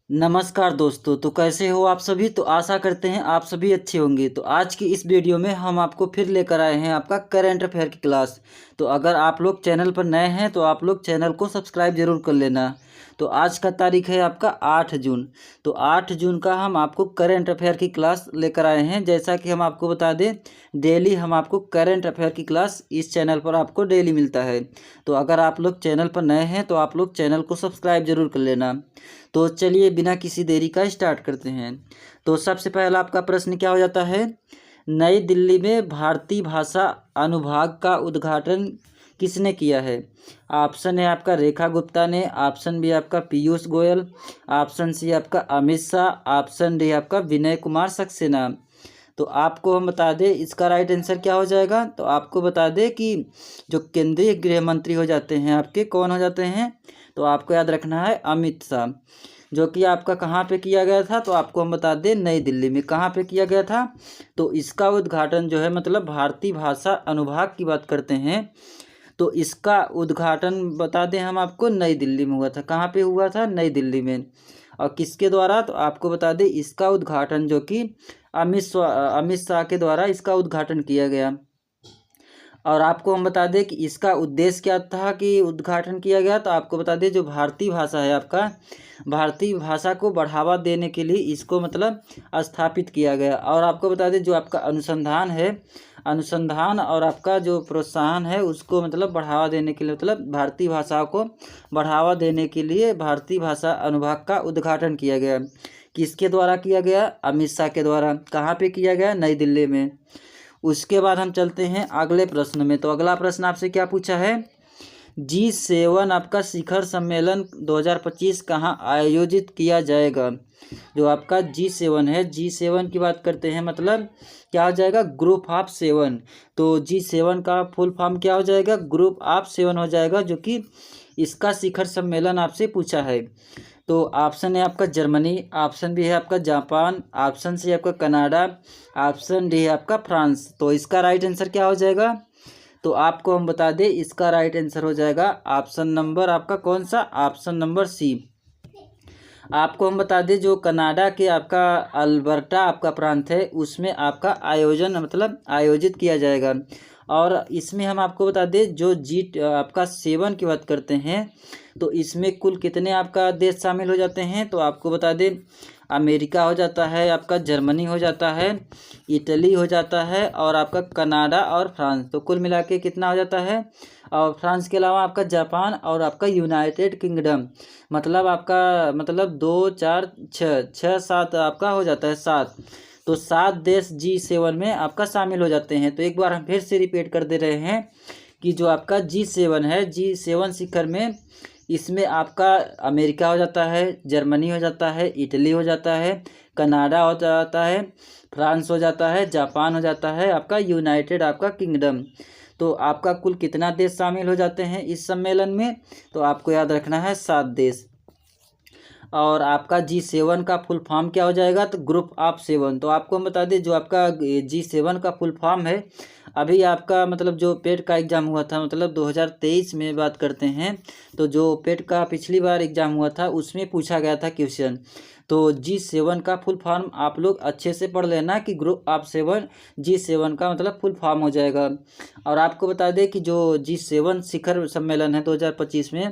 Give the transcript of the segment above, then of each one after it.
नमस्कार दोस्तों। तो कैसे हो आप सभी। तो आशा करते हैं आप सभी अच्छे होंगे। तो आज की इस वीडियो में हम आपको फिर लेकर आए हैं आपका करंट अफेयर की क्लास। तो अगर आप लोग चैनल पर नए हैं तो आप लोग चैनल को सब्सक्राइब जरूर कर लेना। तो आज का तारीख है आपका 8 जून। तो 8 जून का हम आपको करंट अफेयर की क्लास लेकर आए हैं। जैसा कि हम आपको बता दें, डेली हम आपको करंट अफेयर की क्लास इस चैनल पर आपको डेली मिलता है। तो अगर आप लोग चैनल पर नए हैं तो आप लोग चैनल को सब्सक्राइब जरूर कर लेना। तो चलिए बिना किसी देरी का स्टार्ट करते हैं। तो सबसे पहला आपका प्रश्न क्या हो जाता है। नई दिल्ली में भारतीय भाषा अनुभाग का उद्घाटन किसने किया है। ऑप्शन है आपका रेखा गुप्ता ने, ऑप्शन बी आपका पीयूष गोयल, ऑप्शन सी आपका अमित शाह, ऑप्शन डी आपका विनय कुमार सक्सेना। तो आपको हम बता दें इसका राइट आंसर क्या हो जाएगा। तो आपको बता दें कि जो केंद्रीय गृह मंत्री हो जाते हैं आपके, कौन हो जाते हैं। तो आपको याद रखना है अमित शाह, जो कि आपका कहाँ पे किया गया था। तो आपको हम बता दें नई दिल्ली में कहाँ पे किया गया था। तो इसका उद्घाटन जो है मतलब भारतीय भाषा अनुभाग की बात करते हैं। तो इसका उद्घाटन बता दें हम आपको नई दिल्ली में हुआ था। कहाँ पे हुआ था, नई दिल्ली में। और किसके द्वारा, तो आपको बता दें इसका उद्घाटन जो कि अमित शाह के द्वारा इसका उद्घाटन किया गया। और आपको हम बता दें कि इसका उद्देश्य क्या था कि उद्घाटन किया गया। तो आपको बता दें जो भारतीय भाषा है आपका, भारतीय भाषा को बढ़ावा देने के लिए इसको मतलब स्थापित किया गया। और आपको बता दें जो आपका अनुसंधान है, अनुसंधान और आपका जो प्रोत्साहन है उसको मतलब बढ़ावा देने के लिए, मतलब भारतीय भाषा को बढ़ावा देने के लिए भारतीय भाषा अनुभाग का उद्घाटन किया गया। किसके द्वारा किया गया, अमित शाह के द्वारा। कहाँ पे किया गया, नई दिल्ली में। उसके बाद हम चलते हैं अगले प्रश्न में। तो अगला प्रश्न आपसे क्या पूछा है। G7 आपका शिखर सम्मेलन 2025 कहाँ आयोजित किया जाएगा। जो आपका G7 है, G7 की बात करते हैं मतलब क्या हो जाएगा, ग्रुप ऑफ 7। तो G7 का फुल फॉर्म क्या हो जाएगा, ग्रुप ऑफ 7 हो जाएगा, जो कि इसका शिखर सम्मेलन आपसे पूछा है। तो ऑप्शन है आपका जर्मनी, ऑप्शन बी है आपका जापान, ऑप्शन सी है आपका कनाडा, ऑप्शन डी है आपका फ्रांस। तो इसका राइट आंसर क्या हो जाएगा। तो आपको हम बता दें इसका राइट आंसर हो जाएगा ऑप्शन नंबर आपका कौन सा, ऑप्शन नंबर सी। आपको हम बता दें जो कनाडा के आपका अल्बर्टा आपका प्रांत है उसमें आपका आयोजन मतलब आयोजित किया जाएगा। और इसमें हम आपको बता दें जो आपका 7 की बात करते हैं तो इसमें कुल कितने आपका देश शामिल हो जाते हैं। तो आपको बता दें अमेरिका हो जाता है, आपका जर्मनी हो जाता है, इटली हो जाता है और आपका कनाडा और फ्रांस। तो कुल मिला के कितना हो जाता है। और फ्रांस के अलावा आपका जापान और आपका यूनाइटेड किंगडम, मतलब आपका मतलब 2 4 6 6 7 आपका हो जाता है 7। तो 7 देश G7 में आपका शामिल हो जाते हैं। तो एक बार हम फिर से रिपीट कर दे रहे हैं कि जो आपका G7 है, G7 शिखर में इसमें आपका अमेरिका हो जाता है, जर्मनी हो जाता है, इटली हो जाता है, कनाडा हो जाता है, फ्रांस हो जाता है, जापान हो जाता है, आपका यूनाइटेड आपका किंगडम। तो आपका कुल कितना देश शामिल हो जाते हैं इस सम्मेलन में। तो आपको याद रखना है 7 देश। और आपका G7 का फुल फॉर्म क्या हो जाएगा, तो ग्रुप ऑफ 7। तो आपको हम बता दें जो आपका G7 का फुल फॉर्म है, अभी आपका मतलब जो पेट का एग्ज़ाम हुआ था मतलब 2023 में बात करते हैं। तो जो पेट का पिछली बार एग्ज़ाम हुआ था उसमें पूछा गया था क्वेश्चन। तो G7 का फुल फॉर्म आप लोग अच्छे से पढ़ लेना कि ग्रुप ऑफ 7 G7 का मतलब फुल फॉर्म हो जाएगा। और आपको बता दें कि जो G7 शिखर सम्मेलन है 2025 में,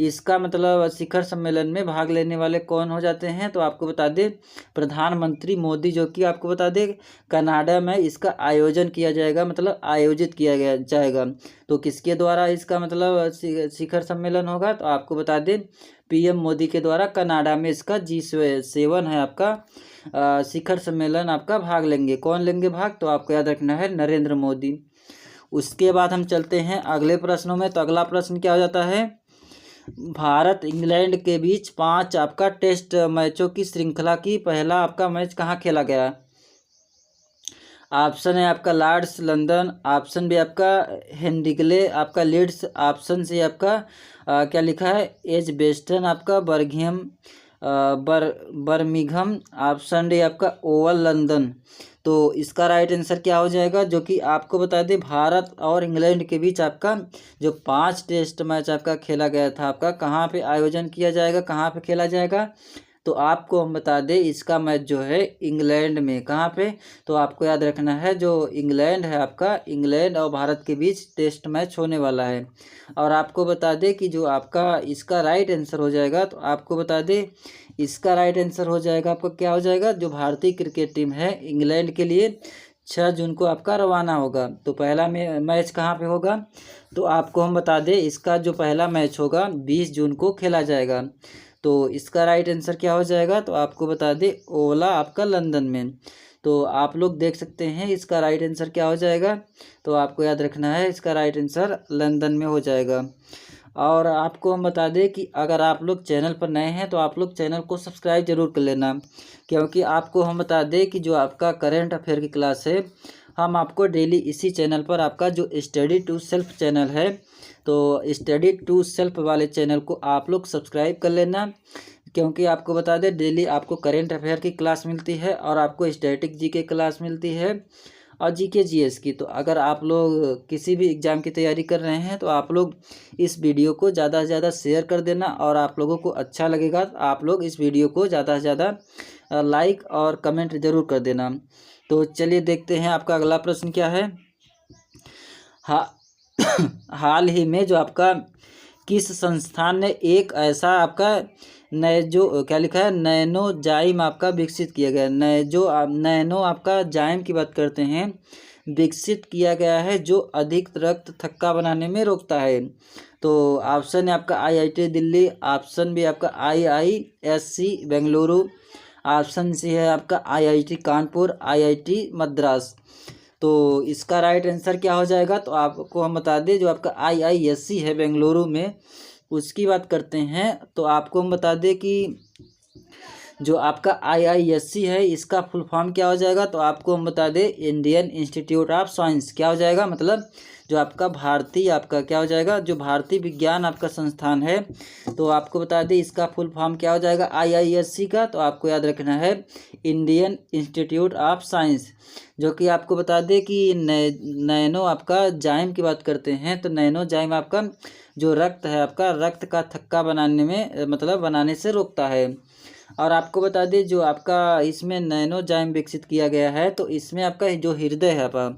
इसका मतलब शिखर सम्मेलन में भाग लेने वाले कौन हो जाते हैं। तो आपको बता दें प्रधानमंत्री मोदी, जो कि आपको बता दें कनाडा में इसका आयोजन किया जाएगा, मतलब आयोजित किया गया जाएगा। तो किसके द्वारा इसका मतलब शिखर सम्मेलन होगा। तो आपको बता दें PM मोदी के द्वारा कनाडा में इसका G7 है आपका शिखर सम्मेलन आपका भाग लेंगे। कौन लेंगे भाग, तो आपको याद रखना है नरेंद्र मोदी। उसके बाद हम चलते हैं अगले प्रश्नों में। तो अगला प्रश्न क्या हो जाता है, भारत इंग्लैंड के बीच 5 आपका टेस्ट मैचों की श्रृंखला की पहला आपका मैच कहाँ खेला गया। ऑप्शन है आपका लॉर्ड्स लंदन, ऑप्शन बी आपका हेंडिगले आपका लीड्स, ऑप्शन सी आपका क्या लिखा है एजबेस्टन आपका बर्मिंघम बर्मिंघम, ऑप्शन डी आपका ओवल लंदन। तो इसका राइट आंसर क्या हो जाएगा, जो कि आपको बता दें भारत और इंग्लैंड के बीच आपका जो 5 टेस्ट मैच आपका खेला गया था, आपका कहाँ पे आयोजन किया जाएगा, कहाँ पे खेला जाएगा, तो आपको हम बता दें इसका मैच जो है इंग्लैंड में, कहाँ पे, तो आपको याद रखना है जो इंग्लैंड है आपका, इंग्लैंड और भारत के बीच टेस्ट मैच होने वाला है। और आपको बता दें कि जो आपका इसका राइट आंसर हो जाएगा, तो आपको बता दें इसका राइट आंसर हो जाएगा आपका क्या हो जाएगा, जो भारतीय क्रिकेट टीम है इंग्लैंड के लिए 6 जून को आपका रवाना होगा। तो पहला मैच कहाँ पे होगा, तो आपको हम बता दें इसका जो पहला मैच होगा 20 जून को खेला जाएगा। तो इसका राइट आंसर क्या हो जाएगा, तो आपको बता दें ओवल आपका लंदन में। तो आप लोग देख सकते हैं इसका राइट आंसर क्या हो जाएगा, तो आपको याद रखना है इसका राइट आंसर लंदन में हो जाएगा। और आपको हम बता दें कि अगर आप लोग चैनल पर नए हैं तो आप लोग चैनल को सब्सक्राइब जरूर कर लेना, क्योंकि आपको हम बता दें कि जो आपका करंट अफेयर की क्लास है हम आपको डेली इसी चैनल पर, आपका जो स्टडी टू सेल्फ चैनल है, तो स्टडी टू सेल्फ वाले चैनल को आप लोग सब्सक्राइब कर लेना, क्योंकि आपको बता दें डेली आपको करंट अफेयर की क्लास मिलती है और आपको स्टैटिक जीके क्लास मिलती है और जीके जीएस की। तो अगर आप लोग किसी भी एग्ज़ाम की तैयारी कर रहे हैं तो आप लोग इस वीडियो को ज़्यादा से ज़्यादा शेयर कर देना, और आप लोगों को अच्छा लगेगा तो आप लोग इस वीडियो को ज़्यादा से ज़्यादा लाइक और कमेंट ज़रूर कर देना। तो चलिए देखते हैं आपका अगला प्रश्न क्या है। हाल ही में जो आपका किस संस्थान ने एक ऐसा आपका जो क्या लिखा है, नैनोजाइम आपका विकसित किया गया, नैनो आपका जाइम की बात करते हैं, विकसित किया गया है जो अधिक रक्त थक्का बनाने में रोकता है। तो ऑप्शन है आपका आईआईटी दिल्ली, ऑप्शन बी आपका आईआईएससी बेंगलुरु, ऑप्शन सी है आपका आईआईटी कानपुर, आईआईटी मद्रास। तो इसका राइट आंसर क्या हो जाएगा, तो आपको हम बता दें जो आपका आईआईएससी है बेंगलुरु में, उसकी बात करते हैं। तो आपको हम बता दें कि जो आपका आईआईएससी है इसका फुल फॉर्म क्या हो जाएगा, तो आपको हम बता दें इंडियन इंस्टीट्यूट ऑफ साइंस क्या हो जाएगा, मतलब जो आपका भारतीय आपका क्या हो जाएगा, जो भारतीय विज्ञान आपका संस्थान है। तो आपको बता दें इसका फुल फॉर्म क्या हो जाएगा आईआईएससी का, तो आपको याद रखना है इंडियन इंस्टीट्यूट ऑफ साइंस। जो कि आपको बता दें कि नैनो आपका जाइम की बात करते हैं, तो नैनो जाइम आपका जो रक्त है आपका, रक्त का थक्का बनाने में मतलब बनाने से रोकता है। और आपको बता दें जो आपका इसमें नैनोजाइम विकसित किया गया है, तो इसमें आपका जो हृदय है आपका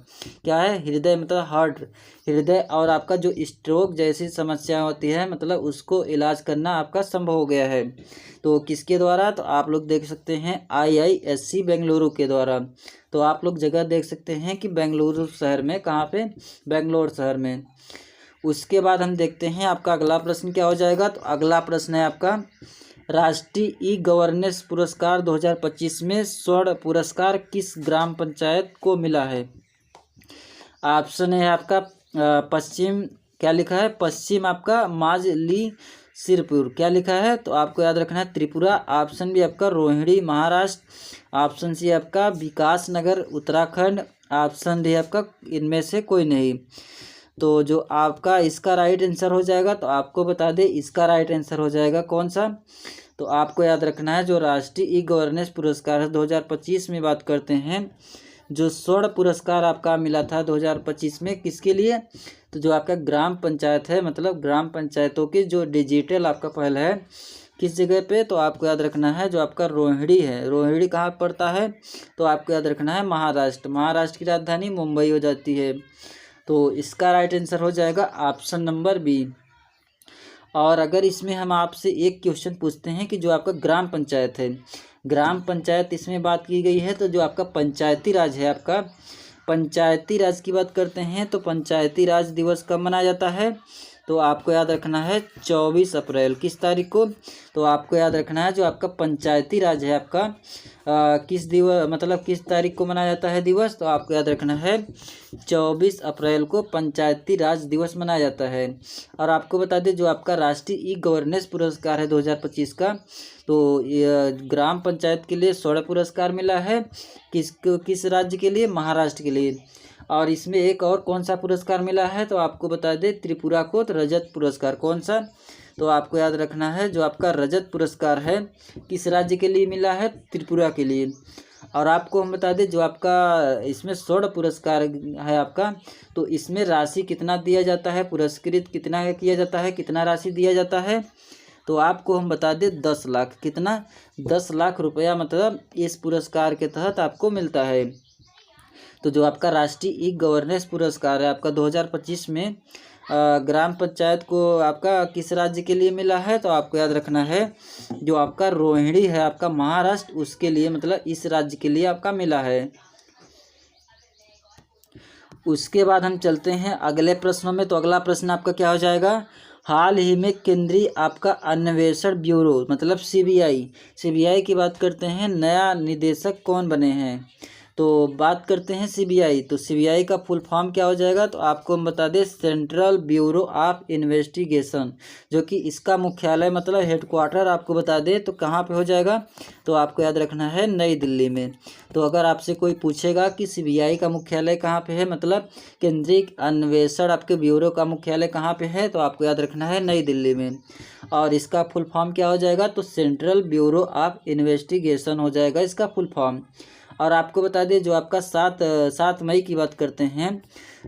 क्या है, हृदय मतलब हार्ट, हृदय और आपका जो स्ट्रोक जैसी समस्या होती है मतलब उसको इलाज करना आपका संभव हो गया है। तो किसके द्वारा, तो आप लोग देख सकते हैं आईआईएससी बेंगलुरु के द्वारा। तो आप लोग जगह देख सकते हैं कि बेंगलुरु शहर में, कहाँ पे, बेंगलोर शहर में। उसके बाद हम देखते हैं आपका अगला प्रश्न क्या हो जाएगा। तो अगला प्रश्न है आपका राष्ट्रीय ई गवर्नेंस पुरस्कार 2025 में स्वर्ण पुरस्कार किस ग्राम पंचायत को मिला है। ऑप्शन है आपका पश्चिम, क्या लिखा है, पश्चिम आपका माजली सिरपुर, क्या लिखा है, तो आपको याद रखना है त्रिपुरा। ऑप्शन बी आपका रोहिणी महाराष्ट्र, ऑप्शन सी आपका विकास नगर उत्तराखंड, ऑप्शन डी आपका इनमें से कोई नहीं। तो जो आपका इसका राइट आंसर हो जाएगा, तो आपको बता दें इसका राइट आंसर हो जाएगा कौन सा, तो आपको याद रखना है जो राष्ट्रीय ई गवर्नेंस पुरस्कार 2025 में बात करते हैं, जो स्वर्ण पुरस्कार आपका मिला था 2025 में किसके लिए, तो जो आपका ग्राम पंचायत है, मतलब ग्राम पंचायतों की जो डिजिटल आपका पहल है किस जगह पे, तो आपको याद रखना है जो आपका रोहिणी है, रोहिणी कहाँ पड़ता है, तो आपको याद रखना है महाराष्ट्र, महाराष्ट्र की राजधानी मुंबई हो जाती है। तो इसका राइट आंसर हो जाएगा ऑप्शन नंबर बी। और अगर इसमें हम आपसे एक क्वेश्चन पूछते हैं कि जो आपका ग्राम पंचायत है, ग्राम पंचायत इसमें बात की गई है, तो जो आपका पंचायती राज है आपका, पंचायती राज की बात करते हैं, तो पंचायती राज दिवस कब मनाया जाता है, तो आपको याद रखना है 24 अप्रैल, किस तारीख को, तो आपको याद रखना है जो आपका पंचायती राज है आपका किस दिवस मतलब किस तारीख को मनाया जाता है दिवस, तो आपको याद रखना है 24 अप्रैल को पंचायती राज दिवस मनाया जाता है। और आपको बता दें जो आपका राष्ट्रीय ई गवर्नेंस पुरस्कार है 2025 का, तो ग्राम पंचायत के लिए स्वर्ण पुरस्कार मिला है, किस राज्य के लिए, महाराष्ट्र के लिए। और इसमें एक और कौन सा पुरस्कार मिला है, तो आपको बता दें त्रिपुरा को तो रजत पुरस्कार, कौन सा, तो आपको याद रखना है जो आपका रजत पुरस्कार है किस राज्य के लिए मिला है, त्रिपुरा के लिए। और आपको हम बता दें जो आपका इसमें स्वर्ण पुरस्कार है आपका, तो इसमें राशि कितना दिया जाता है, पुरस्कृत कितना किया जाता है, कितना राशि दिया जाता है, तो आपको हम बता दें 10 लाख, कितना 10 लाख रुपया मतलब इस पुरस्कार के तहत आपको मिलता है। तो जो आपका राष्ट्रीय ई गवर्नेंस पुरस्कार है आपका 2025 में ग्राम पंचायत को आपका किस राज्य के लिए मिला है, तो आपको याद रखना है जो आपका रोहिणी है आपका महाराष्ट्र, उसके लिए मतलब इस राज्य के लिए आपका मिला है। उसके बाद हम चलते हैं अगले प्रश्नों में। तो अगला प्रश्न आपका क्या हो जाएगा, हाल ही में केंद्रीय आपका अन्वेषण ब्यूरो मतलब सीबीआई की बात करते हैं, नया निदेशक कौन बने हैं। तो बात करते हैं सीबीआई, तो सीबीआई का फुल फॉर्म क्या हो जाएगा, तो आपको हम बता दें सेंट्रल ब्यूरो ऑफ इन्वेस्टिगेशन, जो कि इसका मुख्यालय मतलब हेडक्वार्टर आपको बता दें तो कहाँ पे हो जाएगा, तो आपको याद रखना है नई दिल्ली में। तो अगर आपसे कोई पूछेगा कि सीबीआई का मुख्यालय कहाँ पे है, मतलब केंद्रीय अन्वेषण आपके ब्यूरो का मुख्यालय कहाँ पे है, तो आपको याद रखना है नई दिल्ली में। और इसका फुल फॉर्म क्या हो जाएगा, तो सेंट्रल ब्यूरो ऑफ इन्वेस्टिगेशन हो जाएगा इसका फुल फॉर्म। और आपको बता दें जो आपका 7 मई की बात करते हैं,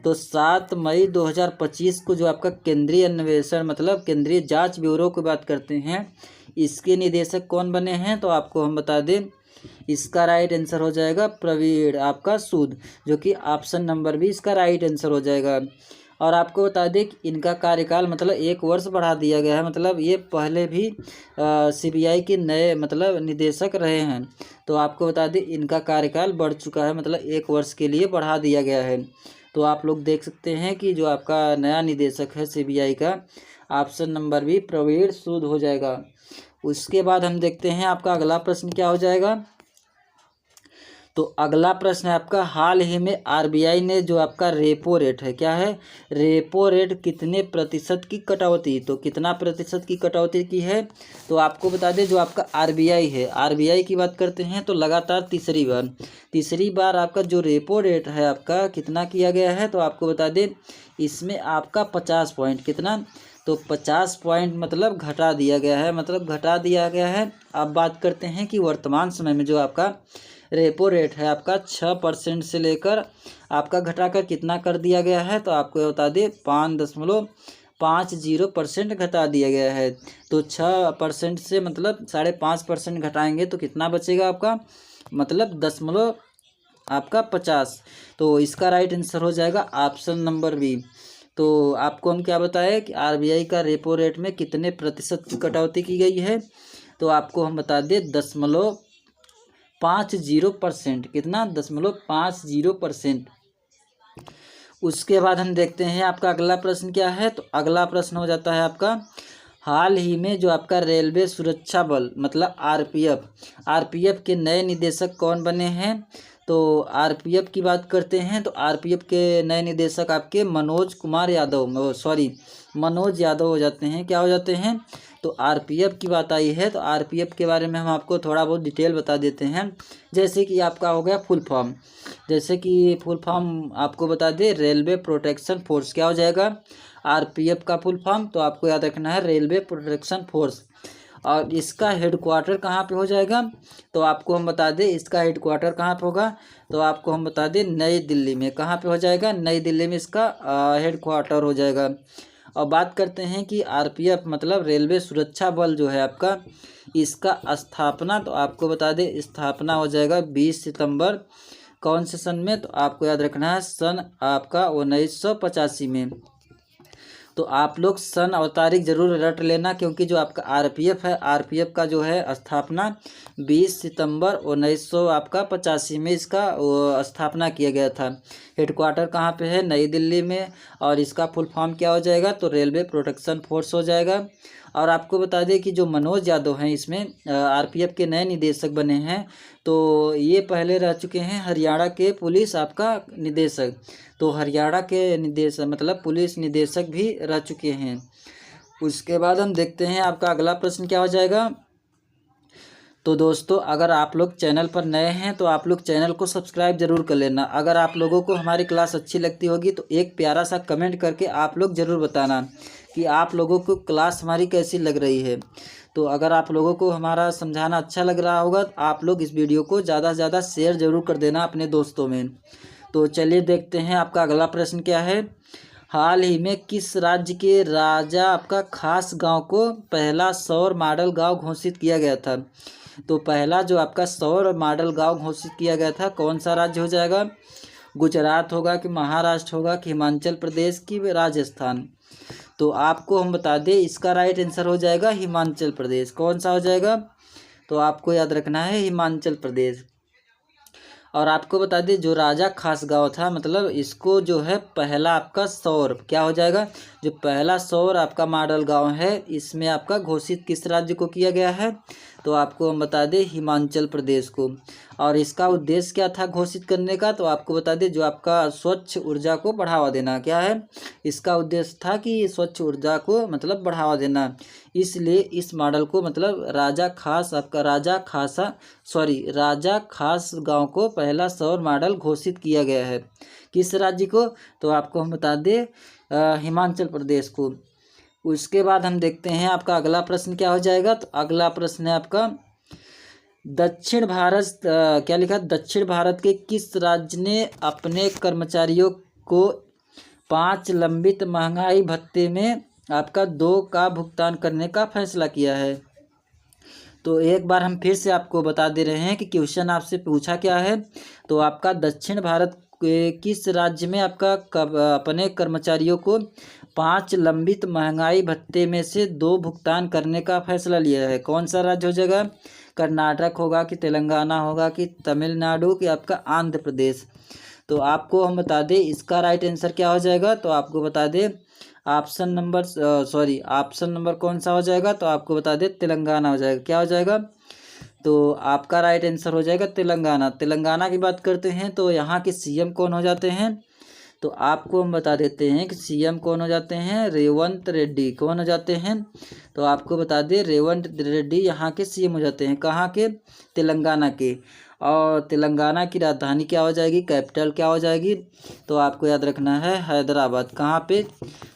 तो 7 मई 2025 को जो आपका केंद्रीय अन्वेषण मतलब केंद्रीय जांच ब्यूरो की बात करते हैं, इसके निदेशक कौन बने हैं, तो आपको हम बता दें इसका राइट आंसर हो जाएगा प्रवीण आपका सूद, जो कि ऑप्शन नंबर भी इसका राइट आंसर हो जाएगा। और आपको बता दें कि इनका कार्यकाल मतलब 1 वर्ष बढ़ा दिया गया है, मतलब ये पहले भी सीबीआई के नए मतलब निदेशक रहे हैं। तो आपको बता दें इनका कार्यकाल बढ़ चुका है, मतलब 1 वर्ष के लिए बढ़ा दिया गया है। तो आप लोग देख सकते हैं कि जो आपका नया निदेशक है सीबीआई का, ऑप्शन नंबर भी प्रवीण सूद हो जाएगा। उसके बाद हम देखते हैं आपका अगला प्रश्न क्या हो जाएगा। तो अगला प्रश्न है आपका, हाल ही में आरबीआई ने जो आपका रेपो रेट है, क्या है, रेपो रेट कितने प्रतिशत की कटौती, तो कितना प्रतिशत की कटौती की है, तो आपको बता दें जो आपका आरबीआई है, आरबीआई की बात करते हैं तो लगातार तीसरी बार आपका जो रेपो रेट है आपका कितना किया गया है, तो आपको बता दें इसमें आपका 50 पॉइंट कितना, तो 50 पॉइंट मतलब घटा दिया गया है। अब बात करते हैं कि वर्तमान समय में जो आपका रेपो रेट है आपका 6% से लेकर आपका घटाकर कितना कर दिया गया है, तो आपको बता दें 5.50% घटा दिया गया है। तो 6% से मतलब 5.5% घटाएंगे तो कितना बचेगा आपका, मतलब 10.50। तो इसका राइट आंसर हो जाएगा ऑप्शन नंबर बी। तो आपको हम क्या बताएं कि आरबीआई का रेपो रेट में कितने प्रतिशत की कटौती की गई है, तो आपको हम बता दें 10.50%, कितना 10.50%। उसके बाद हम देखते हैं आपका अगला प्रश्न क्या है। तो अगला प्रश्न हो जाता है आपका, हाल ही में जो आपका रेलवे सुरक्षा बल मतलब आरपीएफ के नए निदेशक कौन बने हैं। तो आरपीएफ की बात करते हैं तो आरपीएफ के नए निदेशक आपके मनोज यादव हो जाते हैं। क्या हो जाते हैं, तो आरपीएफ की बात आई है तो आरपीएफ के बारे में हम आपको थोड़ा बहुत डिटेल बता देते हैं। जैसे कि आपका हो गया फुल फॉर्म, आपको बता दें रेलवे प्रोटेक्शन फोर्स, क्या हो जाएगा आरपीएफ का फुल फॉर्म, तो आपको याद रखना है रेलवे प्रोटेक्शन फोर्स। और इसका हेडक्वार्टर कहाँ पे हो जाएगा, तो आपको हम बता दें इसका हेडक्वार्टर कहाँ पे होगा, तो आपको हम बता दें नई दिल्ली में। कहाँ पे हो जाएगा, नई दिल्ली में इसका हेडक्वार्टर हो जाएगा। और बात करते हैं कि आरपीएफ मतलब रेलवे सुरक्षा बल जो है आपका, इसका स्थापना, तो आपको बता दें स्थापना हो जाएगा 20 सितंबर कौन से सन में, तो आपको याद रखना है सन आपका 1985 में। तो आप लोग सन और तारीख जरूर रट लेना, क्योंकि जो आपका आरपीएफ है, आरपीएफ का जो है स्थापना 20 सितंबर 1985 में इसका स्थापना किया गया था। हेडक्वार्टर कहाँ पे है, नई दिल्ली में। और इसका फुल फॉर्म क्या हो जाएगा, तो रेलवे प्रोटेक्शन फोर्स हो जाएगा। और आपको बता दें कि जो मनोज यादव हैं इसमें आरपीएफ के नए निदेशक बने हैं, तो ये पहले रह चुके हैं हरियाणा के पुलिस आपका निदेशक। तो हरियाणा के निदेशक मतलब पुलिस निदेशक भी रह चुके हैं। उसके बाद हम देखते हैं आपका अगला प्रश्न क्या हो जाएगा। तो दोस्तों अगर आप लोग चैनल पर नए हैं तो आप लोग चैनल को सब्सक्राइब जरूर कर लेना। अगर आप लोगों को हमारी क्लास अच्छी लगती होगी तो एक प्यारा सा कमेंट करके आप लोग ज़रूर बताना कि आप लोगों को क्लास हमारी कैसी लग रही है। तो अगर आप लोगों को हमारा समझाना अच्छा लग रहा होगा तो आप लोग इस वीडियो को ज़्यादा से ज़्यादा शेयर ज़रूर कर देना अपने दोस्तों में। तो चलिए देखते हैं आपका अगला प्रश्न क्या है। हाल ही में किस राज्य के राजा आपका खास गांव को पहला सौर मॉडल गांव घोषित किया गया था? तो पहला जो आपका सौर मॉडल गांव घोषित किया गया था कौन सा राज्य हो जाएगा? गुजरात होगा कि महाराष्ट्र होगा कि हिमाचल प्रदेश की राजस्थान? तो आपको हम बता दें इसका राइट आंसर हो जाएगा हिमाचल प्रदेश। कौन सा हो जाएगा? तो आपको याद रखना है हिमाचल प्रदेश। और आपको बता दें जो राजा खासगांव था मतलब इसको जो है पहला आपका सौर क्या हो जाएगा, जो पहला सौर आपका मॉडल गांव है इसमें आपका घोषित किस राज्य को किया गया है? तो आपको हम बता दें हिमाचल प्रदेश को। और इसका उद्देश्य क्या था घोषित करने का? तो आपको बता दें जो आपका स्वच्छ ऊर्जा को बढ़ावा देना क्या है, इसका उद्देश्य था कि स्वच्छ ऊर्जा को मतलब बढ़ावा देना। इसलिए इस मॉडल को मतलब राजा खास गांव को पहला सौर मॉडल घोषित किया गया है। किस राज्य को? तो आपको हम बता दें हिमाचल प्रदेश को। उसके बाद हम देखते हैं आपका अगला प्रश्न क्या हो जाएगा। तो अगला प्रश्न है आपका दक्षिण भारत क्या लिखा? दक्षिण भारत के किस राज्य ने अपने कर्मचारियों को 5 लंबित महंगाई भत्ते में आपका 2 का भुगतान करने का फैसला किया है? तो एक बार हम फिर से आपको बता दे रहे हैं कि क्वेश्चन आपसे पूछा क्या है। तो आपका दक्षिण भारत के किस राज्य में आपका अपने कर्मचारियों को 5 लंबित महंगाई भत्ते में से 2 भुगतान करने का फैसला लिया है? कौन सा राज्य हो जाएगा? कर्नाटक होगा कि तेलंगाना होगा कि तमिलनाडु कि आपका आंध्र प्रदेश? तो आपको हम बता दें इसका राइट आंसर क्या हो जाएगा। तो आपको बता दें ऑप्शन नंबर कौन सा हो जाएगा? तो आपको बता दें तेलंगाना हो जाएगा। क्या हो जाएगा? तो आपका राइट आंसर हो जाएगा तेलंगाना। तेलंगाना की बात करते हैं तो यहाँ के सीएम कौन हो जाते हैं? तो आपको हम बता देते हैं कि सीएम कौन हो जाते हैं? रेवंत रेड्डी। कौन हो जाते हैं? तो आपको बता दें रेवंत रेड्डी यहाँ के सीएम हो जाते हैं। कहाँ के? तेलंगाना के। और तेलंगाना की राजधानी क्या हो जाएगी, कैपिटल क्या हो जाएगी? तो आपको याद रखना है हैदराबाद। कहाँ पे?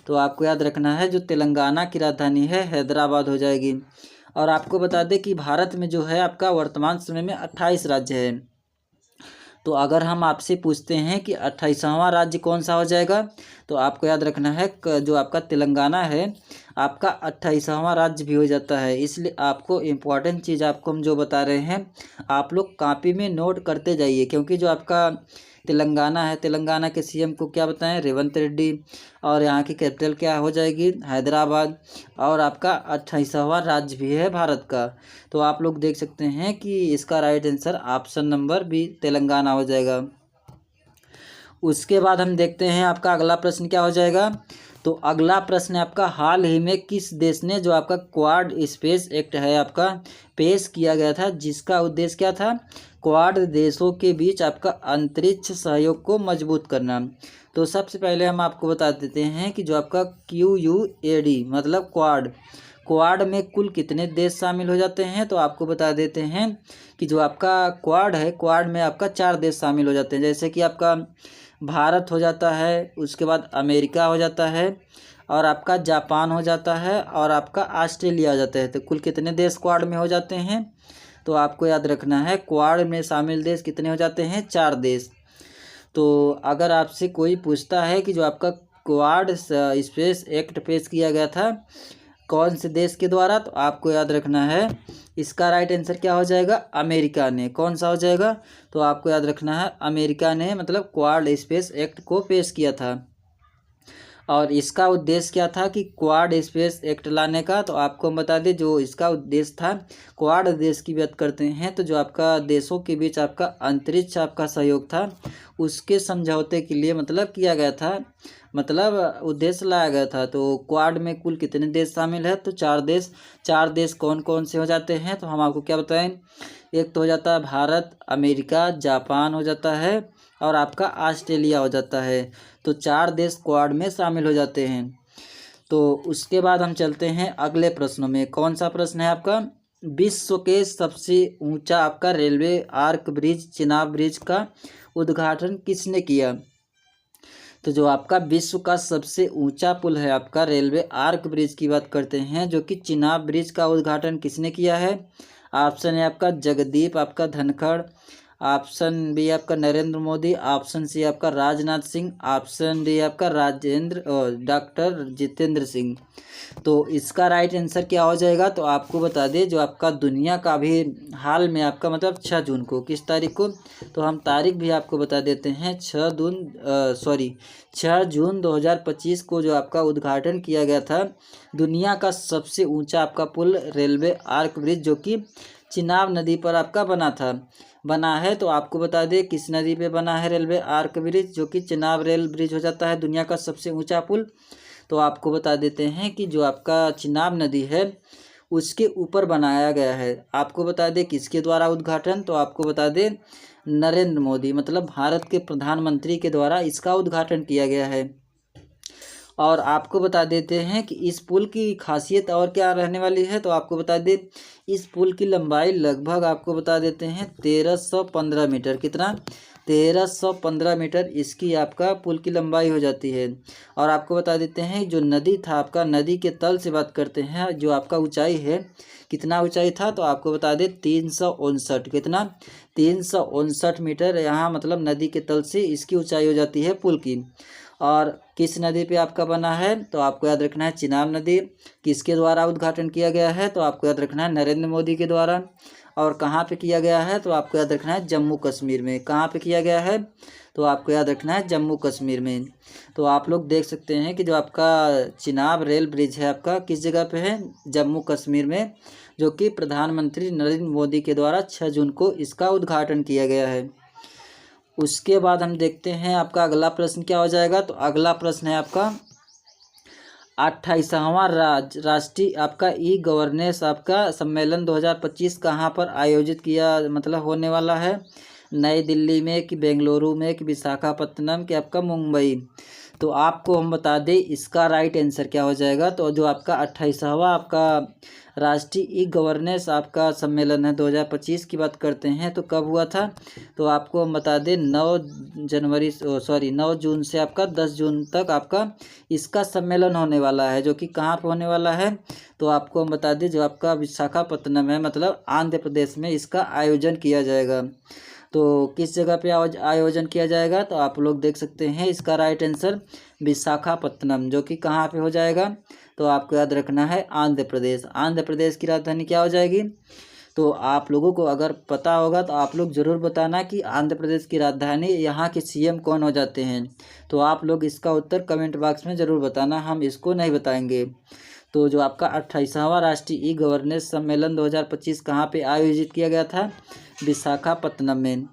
तो आपको याद रखना है जो तेलंगाना की राजधानी है हैदराबाद हो जाएगी। और आपको बता दें कि भारत में जो है आपका वर्तमान समय में 28 राज्य है। तो अगर हम आपसे पूछते हैं कि 28वां राज्य कौन सा हो जाएगा? तो आपको याद रखना है जो आपका तेलंगाना है आपका 28वां राज्य भी हो जाता है। इसलिए आपको इम्पॉर्टेंट चीज़ आपको हम जो बता रहे हैं आप लोग कॉपी में नोट करते जाइए, क्योंकि जो आपका तेलंगाना है तेलंगाना के सीएम को क्या बताएं? रेवंत रेड्डी। और यहाँ की कैपिटल क्या हो जाएगी? हैदराबाद। और आपका 28वां राज्य भी है भारत का। तो आप लोग देख सकते हैं कि इसका right answer option number B Telangana हो जाएगा। उसके बाद हम देखते हैं आपका अगला प्रश्न क्या हो जाएगा। तो अगला प्रश्न आपका हाल ही में किस देश ने जो आपका क्वाड स्पेस एक्ट है आपका पेश किया गया था, जिसका उद्देश्य क्या था? क्वाड देशों के बीच आपका अंतरिक्ष सहयोग को मजबूत करना। तो सबसे पहले हम आपको बता देते हैं कि जो आपका QUAD मतलब क्वाड में कुल कितने देश शामिल हो जाते हैं। तो आपको बता देते हैं कि जो आपका क्वाड है क्वाड में आपका 4 देश शामिल हो जाते हैं, जैसे कि आपका भारत हो जाता है, उसके बाद अमेरिका हो जाता है, और आपका जापान हो जाता है, और आपका ऑस्ट्रेलिया हो जाता है। तो कुल कितने देश क्वाड में हो जाते हैं? तो आपको याद रखना है क्वाड में शामिल देश कितने हो जाते हैं? 4 देश। तो अगर आपसे कोई पूछता है कि जो आपका क्वाड स्पेस एक्ट पेश किया गया था कौन से देश के द्वारा, तो आपको याद रखना है इसका राइट आंसर क्या हो जाएगा? अमेरिका ने। कौन सा हो जाएगा? तो आपको याद रखना है अमेरिका ने मतलब क्वाड स्पेस एक्ट को पेश किया था। और इसका उद्देश्य क्या था कि क्वाड स्पेस एक्ट लाने का? तो आपको हम बता दें जो इसका उद्देश्य था, क्वाड देश की बात करते हैं तो जो आपका देशों के बीच आपका अंतरिक्ष आपका सहयोग था उसके समझौते के लिए मतलब किया गया था, मतलब उद्देश्य लाया गया था। तो क्वाड में कुल कितने देश शामिल है? तो 4 देश। 4 देश कौन कौन से हो जाते हैं? तो हम आपको क्या बताएं, एक तो हो जाता है भारत, अमेरिका, जापान हो जाता है, और आपका ऑस्ट्रेलिया हो जाता है। तो 4 देश क्वाड में शामिल हो जाते हैं। तो उसके बाद हम चलते हैं अगले प्रश्नों में। कौन सा प्रश्न है आपका? विश्व के सबसे ऊंचा आपका railway arch bridge Chenab bridge का उद्घाटन किसने किया? तो जो आपका विश्व का सबसे ऊंचा पुल है आपका रेलवे आर्क ब्रिज की बात करते हैं, जो कि चिनाब ब्रिज का उद्घाटन किसने किया है? ऑप्शन है आपका जगदीप आपका धनखड़, ऑप्शन बी आपका नरेंद्र मोदी, ऑप्शन सी आपका राजनाथ सिंह, ऑप्शन डी आपका डॉक्टर जितेंद्र सिंह। तो इसका राइट आंसर क्या हो जाएगा, तो आपको बता दें जो आपका दुनिया का भी हाल में आपका मतलब 6 जून को, किस तारीख को, तो हम तारीख भी आपको बता देते हैं। 6 जून 2025 को जो आपका उद्घाटन किया गया था दुनिया का सबसे ऊंचा आपका पुल रेलवे आर्क ब्रिज, जो कि चिनाब नदी पर आपका बना है। तो आपको बता दें किस नदी पे बना है रेलवे आर्क ब्रिज, जो कि चिनाब रेल ब्रिज हो जाता है दुनिया का सबसे ऊंचा पुल। तो आपको बता देते हैं कि जो आपका चिनाब नदी है उसके ऊपर बनाया गया है। आपको बता दें किसके द्वारा उद्घाटन, तो आपको बता दें नरेंद्र मोदी मतलब भारत के प्रधानमंत्री के द्वारा इसका उद्घाटन किया गया है। और आपको बता देते हैं कि इस पुल की खासियत और क्या रहने वाली है, तो आपको बता दें इस पुल की लंबाई लगभग आपको बता देते हैं 1315 मीटर। कितना, 1315 मीटर इसकी आपका पुल की लंबाई हो जाती है। और आपको बता देते हैं जो नदी था आपका, नदी के तल से बात करते हैं जो आपका ऊंचाई है, कितना ऊंचाई था, तो आपको बता दें 359। कितना, 359 मीटर यहाँ मतलब नदी के तल से इसकी ऊंचाई हो जाती है पुल की। और किस नदी पे आपका बना है, तो आपको याद रखना है चिनाब नदी। किसके द्वारा उद्घाटन किया गया है, तो आपको याद रखना है नरेंद्र मोदी के द्वारा। और कहाँ पे किया गया है, तो आपको याद रखना है जम्मू कश्मीर में। कहाँ पे किया गया है, तो आपको याद रखना है जम्मू कश्मीर में। तो आप लोग देख सकते हैं कि जो आपका चिनाब रेल ब्रिज है आपका किस जगह पे है, जम्मू कश्मीर में, जो कि प्रधानमंत्री नरेंद्र मोदी के द्वारा 6 जून को इसका उद्घाटन किया गया है। उसके बाद हम देखते हैं आपका अगला प्रश्न क्या हो जाएगा, तो अगला प्रश्न है आपका 28वां राष्ट्रीय आपका ई गवर्नेंस आपका सम्मेलन 2025 कहाँ पर आयोजित किया मतलब होने वाला है, नई दिल्ली में कि बेंगलुरु में कि विशाखापत्तनम कि आपका मुंबई। तो आपको हम बता दें इसका राइट आंसर क्या हो जाएगा, तो जो आपका 28वां आपका राष्ट्रीय ई गवर्नेंस आपका सम्मेलन है 2025 की बात करते हैं तो कब हुआ था, तो आपको हम बता दें 9 जून से आपका 10 जून तक आपका इसका सम्मेलन होने वाला है, जो कि कहाँ पर होने वाला है, तो आपको हम बता दें जो आपका विशाखापत्तनम है मतलब आंध्र प्रदेश में इसका आयोजन किया जाएगा। तो किस जगह पे आयोजन किया जाएगा, तो आप लोग देख सकते हैं इसका राइट आंसर विशाखापत्तनम, जो कि कहाँ पे हो जाएगा, तो आपको याद रखना है आंध्र प्रदेश। आंध्र प्रदेश की राजधानी क्या हो जाएगी, तो आप लोगों को अगर पता होगा तो आप लोग ज़रूर बताना कि आंध्र प्रदेश की राजधानी यहाँ के सीएम कौन हो जाते हैं। तो आप लोग इसका उत्तर कमेंट बॉक्स में ज़रूर बताना, हम इसको नहीं बताएंगे। तो जो आपका 28वां राष्ट्रीय ई गवर्नेंस सम्मेलन 2025 कहाँ पे आयोजित किया गया था, विशाखापत्तनम में।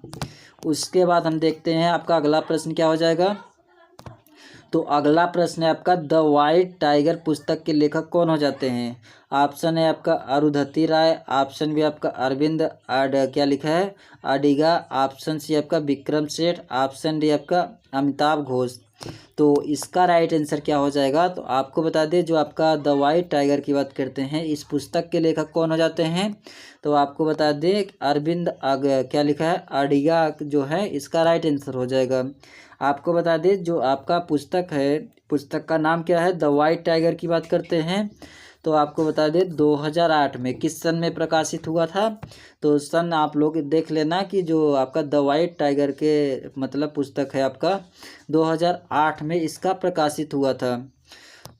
उसके बाद हम देखते हैं आपका अगला प्रश्न क्या हो जाएगा, तो अगला प्रश्न है आपका द वाइट टाइगर पुस्तक के लेखक कौन हो जाते हैं। ऑप्शन है आपका अरुंधति राय, ऑप्शन बी आपका अरविंद क्या लिखा है अडिगा, ऑप्शन सी आपका विक्रम सेठ, ऑप्शन डी आपका अमिताभ घोष। तो इसका राइट आंसर क्या हो जाएगा, तो आपको बता दें जो आपका द वाइट टाइगर की बात करते हैं इस पुस्तक के लेखक कौन हो जाते हैं, तो आपको बता दें अरविंद क्या लिखा है अडिगा जो है इसका राइट आंसर हो जाएगा। आपको बता दें जो आपका पुस्तक है, पुस्तक का नाम क्या है, द वाइट टाइगर की बात करते हैं, तो आपको बता दें 2008 में किस सन में प्रकाशित हुआ था, तो सन आप लोग देख लेना कि जो आपका द वाइट टाइगर के मतलब पुस्तक है आपका 2008 में इसका प्रकाशित हुआ था।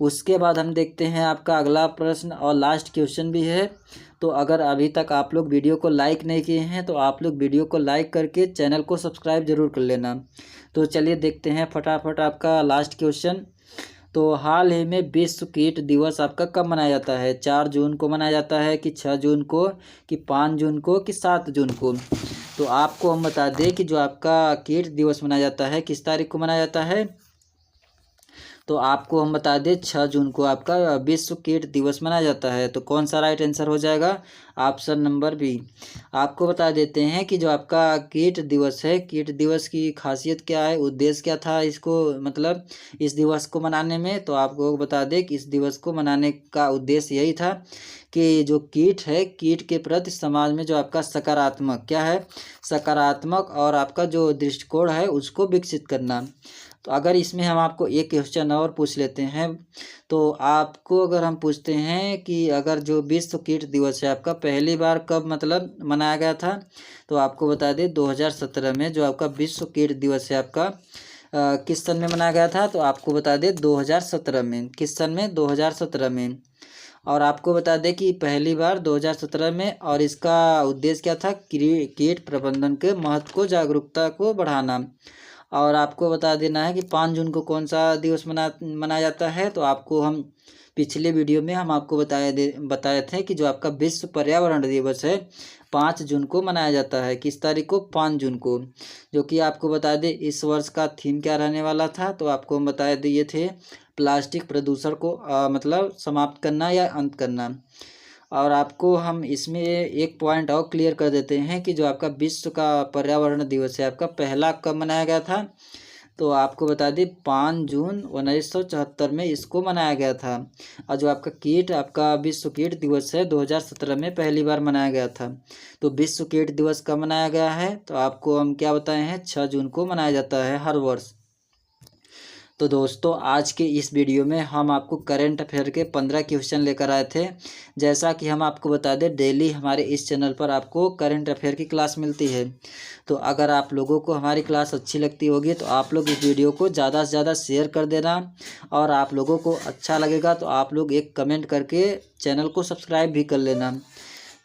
उसके बाद हम देखते हैं आपका अगला प्रश्न और लास्ट क्वेश्चन भी है। तो अगर अभी तक आप लोग वीडियो को लाइक नहीं किए हैं तो आप लोग वीडियो को लाइक करके चैनल को सब्सक्राइब जरूर कर लेना। तो चलिए देखते हैं फटाफट आपका लास्ट क्वेश्चन। तो हाल ही में विश्व कीट दिवस आपका कब मनाया जाता है, 4 जून को मनाया जाता है कि 6 जून को कि 5 जून को कि 7 जून को। तो आपको हम बता दें कि जो आपका कीट दिवस मनाया जाता है किस तारीख को मनाया जाता है, तो आपको हम बता दें 6 जून को आपका विश्व कीट दिवस मनाया जाता है। तो कौन सा राइट आंसर हो जाएगा, ऑप्शन नंबर बी। आपको बता देते हैं कि जो आपका कीट दिवस है, कीट दिवस की खासियत क्या है, उद्देश्य क्या था इसको मतलब इस दिवस को मनाने में, तो आपको बता दें कि इस दिवस को मनाने का उद्देश्य यही था कि जो कीट है कीट के प्रति समाज में जो आपका सकारात्मक क्या है, सकारात्मक और आपका जो दृष्टिकोण है उसको विकसित करना। तो अगर इसमें हम आपको एक क्वेश्चन और पूछ लेते हैं, तो आपको अगर हम पूछते हैं कि अगर जो विश्व कीट दिवस है आपका पहली बार कब मतलब मनाया गया था, तो आपको बता दें 2017 में जो आपका विश्व कीट दिवस है आपका किस सन में मनाया गया था, तो आपको बता दें 2017 में। किस सन में? 2017 में। और आपको बता दें कि पहली बार 2017 में, और इसका उद्देश्य क्या था? कीट प्रबंधन के महत्व को, जागरूकता को बढ़ाना। और आपको बता देना है कि 5 जून को कौन सा दिवस मनाया जाता है, तो आपको हम पिछले वीडियो में हम आपको बताए थे कि जो आपका विश्व पर्यावरण दिवस है 5 जून को मनाया जाता है। किस तारीख को? 5 जून को। जो कि आपको बता दें इस वर्ष का थीम क्या रहने वाला था, तो आपको हम बता दिए थे प्लास्टिक प्रदूषण को मतलब समाप्त करना या अंत करना। और आपको हम इसमें एक पॉइंट और क्लियर कर देते हैं कि जो आपका विश्व का पर्यावरण दिवस है आपका पहला कब मनाया गया था, तो आपको बता दें 5 जून 1974 में इसको मनाया गया था। और जो आपका विश्व कीट दिवस है 2017 में पहली बार मनाया गया था। तो विश्व कीट दिवस कब मनाया गया है, तो आपको हम क्या बताए हैं, 6 जून को मनाया जाता है हर वर्ष। तो दोस्तों आज के इस वीडियो में हम आपको करंट अफेयर के 15 क्वेश्चन लेकर आए थे। जैसा कि हम आपको बता दें डेली हमारे इस चैनल पर आपको करंट अफेयर की क्लास मिलती है। तो अगर आप लोगों को हमारी क्लास अच्छी लगती होगी तो आप लोग इस वीडियो को ज़्यादा से ज़्यादा शेयर कर देना, और आप लोगों को अच्छा लगेगा तो आप लोग एक कमेंट करके चैनल को सब्सक्राइब भी कर लेना।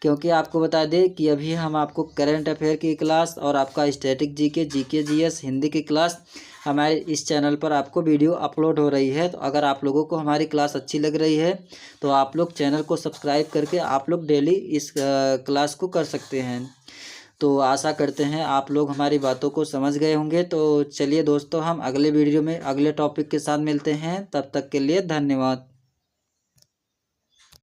क्योंकि आपको बता दें कि अभी हम आपको करंट अफेयर की क्लास और आपका स्टैटिक जीके जीएस हिंदी की क्लास हमारे इस चैनल पर आपको वीडियो अपलोड हो रही है। तो अगर आप लोगों को हमारी क्लास अच्छी लग रही है तो आप लोग चैनल को सब्सक्राइब करके आप लोग डेली इस क्लास को कर सकते हैं। तो आशा करते हैं आप लोग हमारी बातों को समझ गए होंगे। तो चलिए दोस्तों हम अगले वीडियो में अगले टॉपिक के साथ मिलते हैं, तब तक के लिए धन्यवाद।